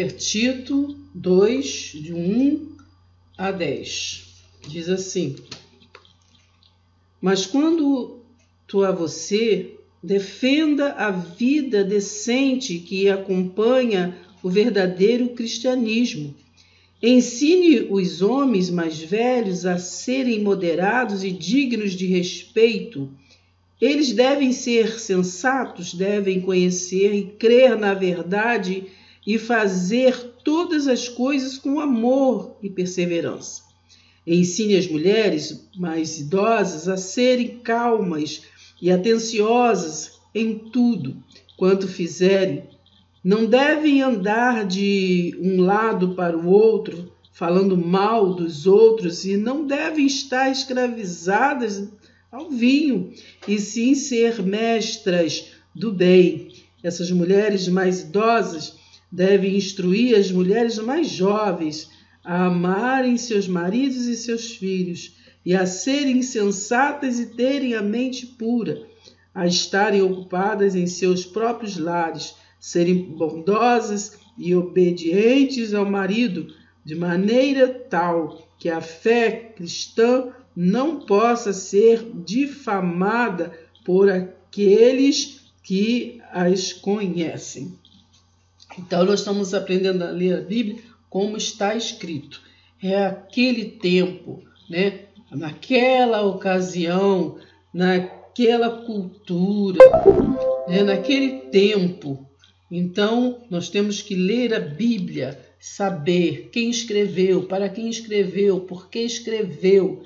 ler Tito 2, de 1 a 10. Diz assim: Mas quando a você, defenda a vida decente que acompanha o verdadeiro cristianismo. Ensine os homens mais velhos a serem moderados e dignos de respeito. Eles devem ser sensatos, devem conhecer e crer na verdade e fazer todas as coisas com amor e perseverança. Ensine as mulheres mais idosas a serem calmas e atenciosas em tudo quanto fizerem. Não devem andar de um lado para o outro, falando mal dos outros, e não devem estar escravizadas ao vinho, e sim ser mestras do bem. Essas mulheres mais idosas devem instruir as mulheres mais jovens a amarem seus maridos e seus filhos, e a serem sensatas e terem a mente pura, a estarem ocupadas em seus próprios lares, serem bondosas e obedientes ao marido, de maneira tal que a fé cristã não possa ser difamada por aqueles que as conhecem. Então, nós estamos aprendendo a ler a Bíblia como está escrito. É aquele tempo, né? Naquela ocasião, naquela cultura, né? Naquele tempo. Então, nós temos que ler a Bíblia, saber quem escreveu, para quem escreveu, por que escreveu,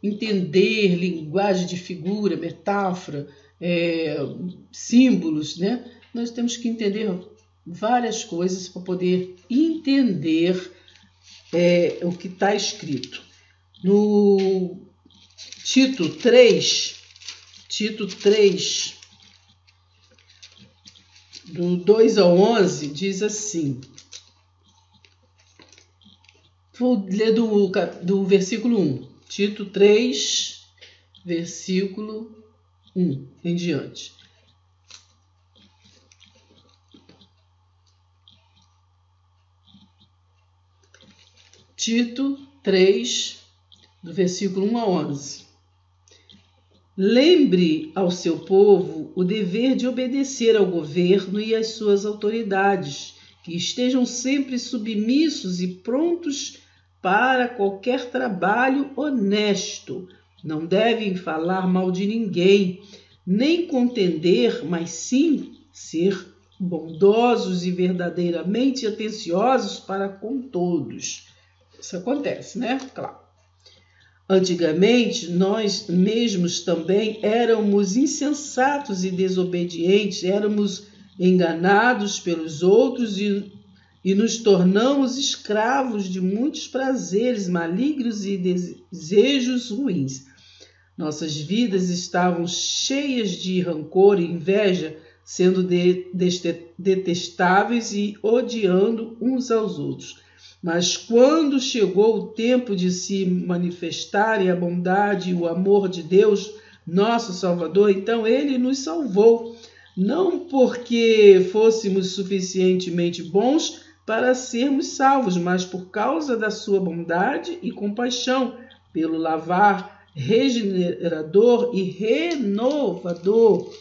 entender linguagem de figura, metáfora, símbolos, né? Nós temos que entender várias coisas para poder entender o que está escrito. No Tito 3, do 2 ao 11, diz assim. Vou ler do versículo 1. Tito 3, versículo 1 em diante. Tito 3, do versículo 1 a 11. Lembre ao seu povo o dever de obedecer ao governo e às suas autoridades, que estejam sempre submissos e prontos para qualquer trabalho honesto. Não devem falar mal de ninguém, nem contender, mas sim ser bondosos e verdadeiramente atenciosos para com todos. Isso acontece, né? Claro. Antigamente, nós mesmos também éramos insensatos e desobedientes, éramos enganados pelos outros e nos tornamos escravos de muitos prazeres malignos e desejos ruins. Nossas vidas estavam cheias de rancor e inveja, sendo detestáveis e odiando uns aos outros. Mas quando chegou o tempo de se manifestarem a bondade e o amor de Deus, nosso Salvador, então Ele nos salvou, não porque fôssemos suficientemente bons para sermos salvos, mas por causa da sua bondade e compaixão, pelo lavar regenerador e renovador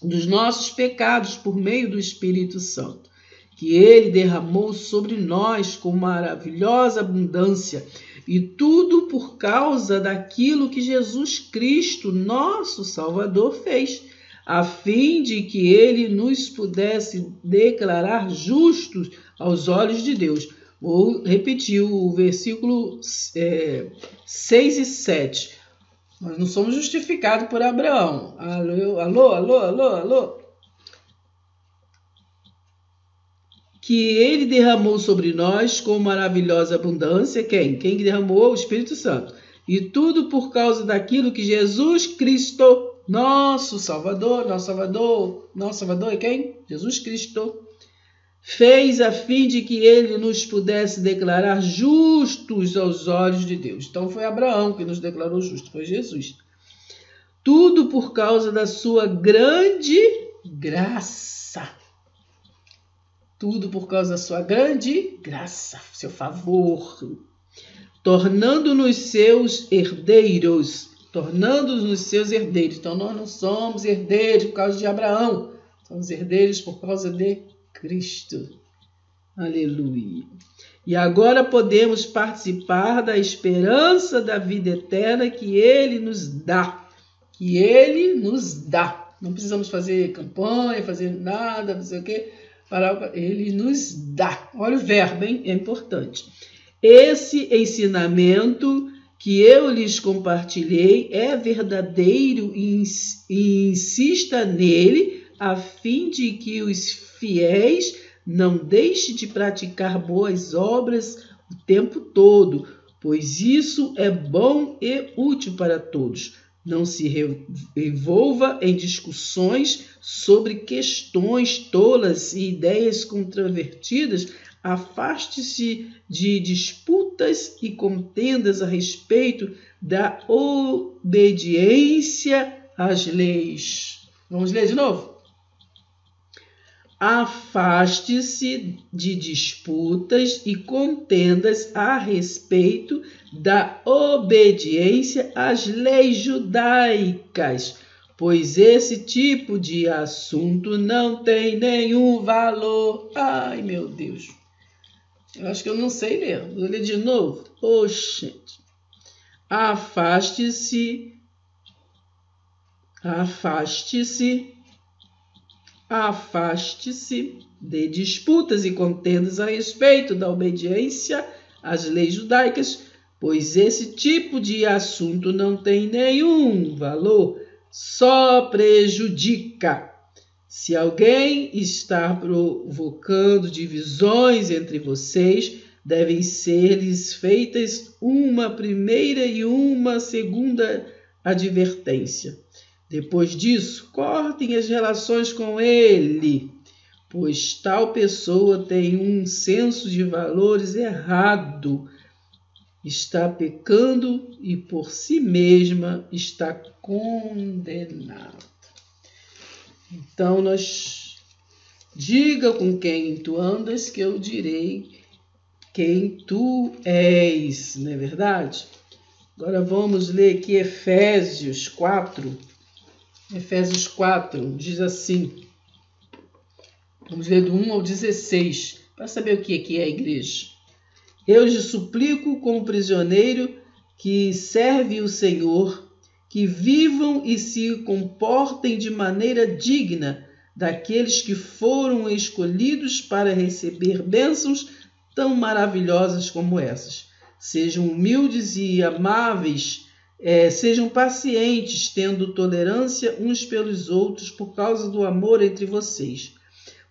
dos nossos pecados por meio do Espírito Santo, que Ele derramou sobre nós com maravilhosa abundância, e tudo por causa daquilo que Jesus Cristo, nosso Salvador, fez, a fim de que Ele nos pudesse declarar justos aos olhos de Deus. Vou repetir o versículo 6 e 7. Nós não somos justificados por Abraão. Alô. Que Ele derramou sobre nós com maravilhosa abundância. Quem? Quem derramou? O Espírito Santo. E tudo por causa daquilo que Jesus Cristo, nosso Salvador é quem? Jesus Cristo, fez a fim de que Ele nos pudesse declarar justos aos olhos de Deus. Então foi Abraão que nos declarou justos, foi Jesus. Tudo por causa da sua grande graça. Tudo por causa da sua grande graça, seu favor, tornando-nos seus herdeiros. Tornando-nos seus herdeiros. Então, nós não somos herdeiros por causa de Abraão. Somos herdeiros por causa de Cristo. Aleluia. E agora podemos participar da esperança da vida eterna que Ele nos dá. Que Ele nos dá. Não precisamos fazer campanha, fazer nada, não sei o quê. Ele nos dá. Olha o verbo, hein? É importante. Esse ensinamento que eu lhes compartilhei é verdadeiro e insista nele, a fim de que os fiéis não deixem de praticar boas obras o tempo todo, pois isso é bom e útil para todos. Não se envolva em discussões sobre questões tolas e ideias controvertidas. Afaste-se de disputas e contendas a respeito da obediência às leis. Vamos ler de novo? Afaste-se de disputas e contendas a respeito da obediência às leis judaicas, pois esse tipo de assunto não tem nenhum valor. Ai, meu Deus. Eu acho que eu não sei ler. Vou ler de novo. Oxente. Afaste-se de disputas e contendas a respeito da obediência às leis judaicas, pois esse tipo de assunto não tem nenhum valor, só prejudica. Se alguém está provocando divisões entre vocês, devem ser-lhes feitas uma primeira e uma segunda advertência. Depois disso, cortem as relações com ele, pois tal pessoa tem um senso de valores errado, está pecando e por si mesma está condenada. Então, diga com quem tu andas, que eu direi quem tu és, não é verdade? Agora vamos ler aqui Efésios 4. Efésios 4 diz assim, vamos ler do 1 ao 16, para saber o que é a igreja. Eu lhes suplico como prisioneiro que serve o Senhor, que vivam e se comportem de maneira digna daqueles que foram escolhidos para receber bênçãos tão maravilhosas como essas. Sejam humildes e amáveis, sejam pacientes, tendo tolerância uns pelos outros por causa do amor entre vocês.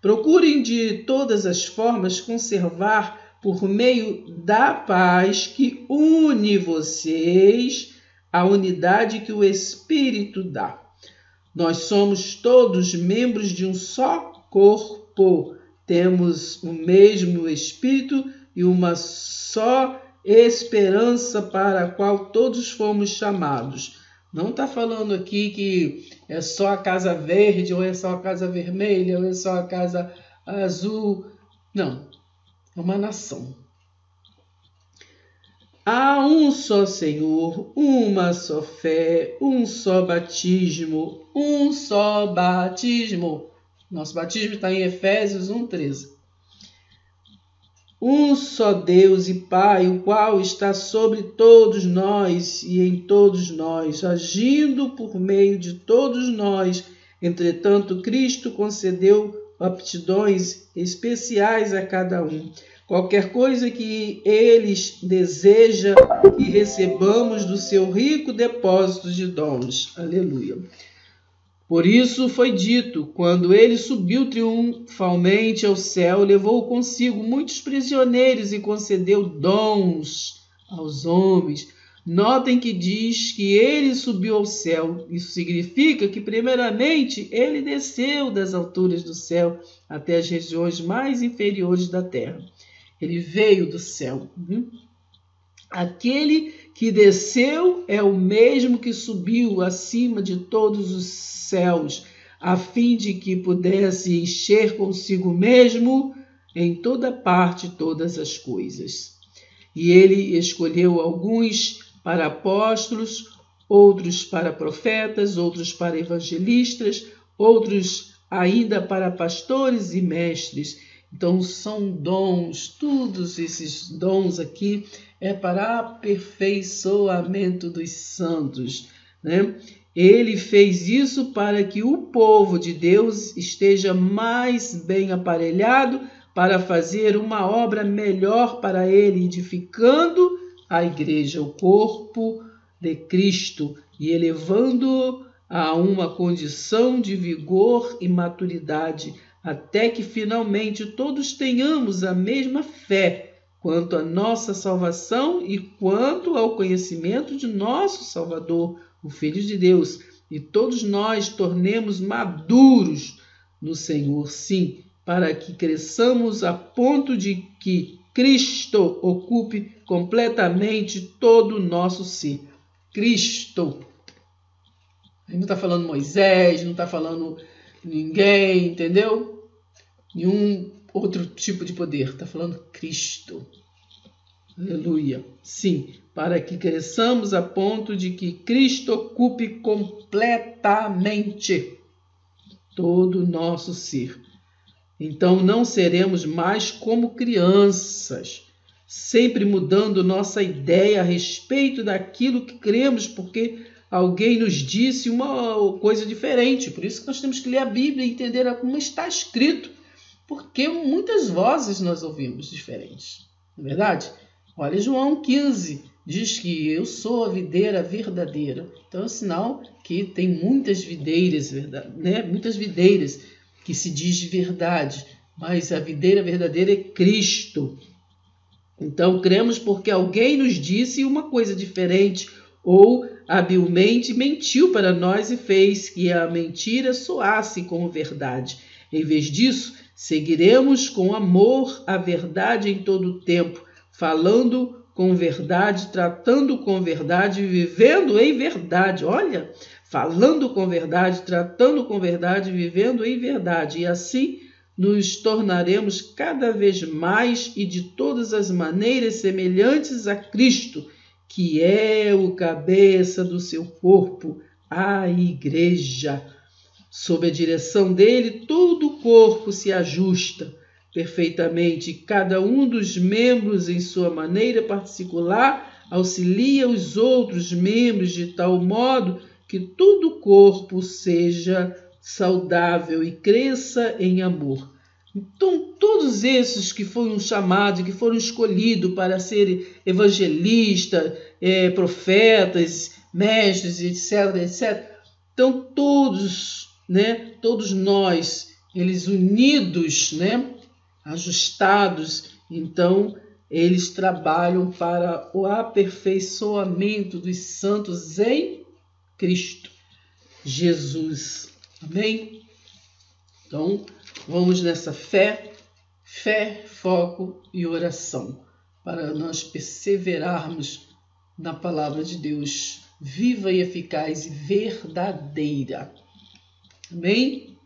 Procurem de todas as formas conservar, por meio da paz que une vocês, a unidade que o Espírito dá. Nós somos todos membros de um só corpo, temos o mesmo Espírito e uma só esperança para a qual todos fomos chamados. Não está falando aqui que é só a casa verde, ou é só a casa vermelha, ou é só a casa azul. Não, é uma nação. Há um só Senhor, uma só fé, um só batismo, um só batismo. Nosso batismo está em Efésios 1:13. Um só Deus e Pai, o qual está sobre todos nós e em todos nós, agindo por meio de todos nós. Entretanto, Cristo concedeu aptidões especiais a cada um. Qualquer coisa que eles desejam que recebamos do seu rico depósito de dons. Aleluia. Por isso foi dito, quando ele subiu triunfalmente ao céu, levou consigo muitos prisioneiros e concedeu dons aos homens. Notem que diz que ele subiu ao céu. Isso significa que, primeiramente, ele desceu das alturas do céu até as regiões mais inferiores da terra. Ele veio do céu. Aquele que desceu é o mesmo que subiu acima de todos os céus, a fim de que pudesse encher consigo mesmo em toda parte todas as coisas. E ele escolheu alguns para apóstolos, outros para profetas, outros para evangelistas, outros ainda para pastores e mestres. Então são dons, todos esses dons aqui é para aperfeiçoamento dos santos, né? Ele fez isso para que o povo de Deus esteja mais bem aparelhado para fazer uma obra melhor para ele, edificando a igreja, o corpo de Cristo, e elevando-o a uma condição de vigor e maturidade, até que finalmente todos tenhamos a mesma fé quanto à nossa salvação e quanto ao conhecimento de nosso Salvador, o Filho de Deus, e todos nós tornemos maduros no Senhor, sim, para que cresçamos a ponto de que Cristo ocupe completamente todo o nosso ser. Cristo. Ele não está falando Moisés, não está falando ninguém, entendeu? Nenhum outro tipo de poder. Está falando Cristo. Aleluia. Sim, para que cresçamos a ponto de que Cristo ocupe completamente todo o nosso ser. Então não seremos mais como crianças, sempre mudando nossa ideia a respeito daquilo que cremos, porque alguém nos disse uma coisa diferente. Por isso que nós temos que ler a Bíblia e entender como está escrito, porque muitas vozes nós ouvimos diferentes. Não é verdade? Olha, João 15 diz que eu sou a videira verdadeira. Então é sinal que tem muitas videiras, né? Muitas videiras que se diz verdade, mas a videira verdadeira é Cristo. Então cremos porque alguém nos disse uma coisa diferente ou habilmente mentiu para nós e fez que a mentira soasse como verdade. Em vez disso, seguiremos com amor a verdade em todo o tempo, falando com verdade, tratando com verdade, vivendo em verdade. Olha, falando com verdade, tratando com verdade, vivendo em verdade. E assim nos tornaremos cada vez mais e de todas as maneiras semelhantes a Cristo, que é o cabeça do seu corpo, a igreja. Sob a direção dele, todo o corpo se ajusta perfeitamente. Cada um dos membros, em sua maneira particular, auxilia os outros membros de tal modo que todo o corpo seja saudável e cresça em amor. Então, todos esses que foram chamados, que foram escolhidos para serem evangelistas, profetas, mestres, etc., etc., então todos, né, todos nós, eles unidos, né, ajustados, então eles trabalham para o aperfeiçoamento dos santos em Cristo Jesus. Amém? Então, vamos nessa fé, foco e oração, para nós perseverarmos na palavra de Deus, viva e eficaz e verdadeira. Amém?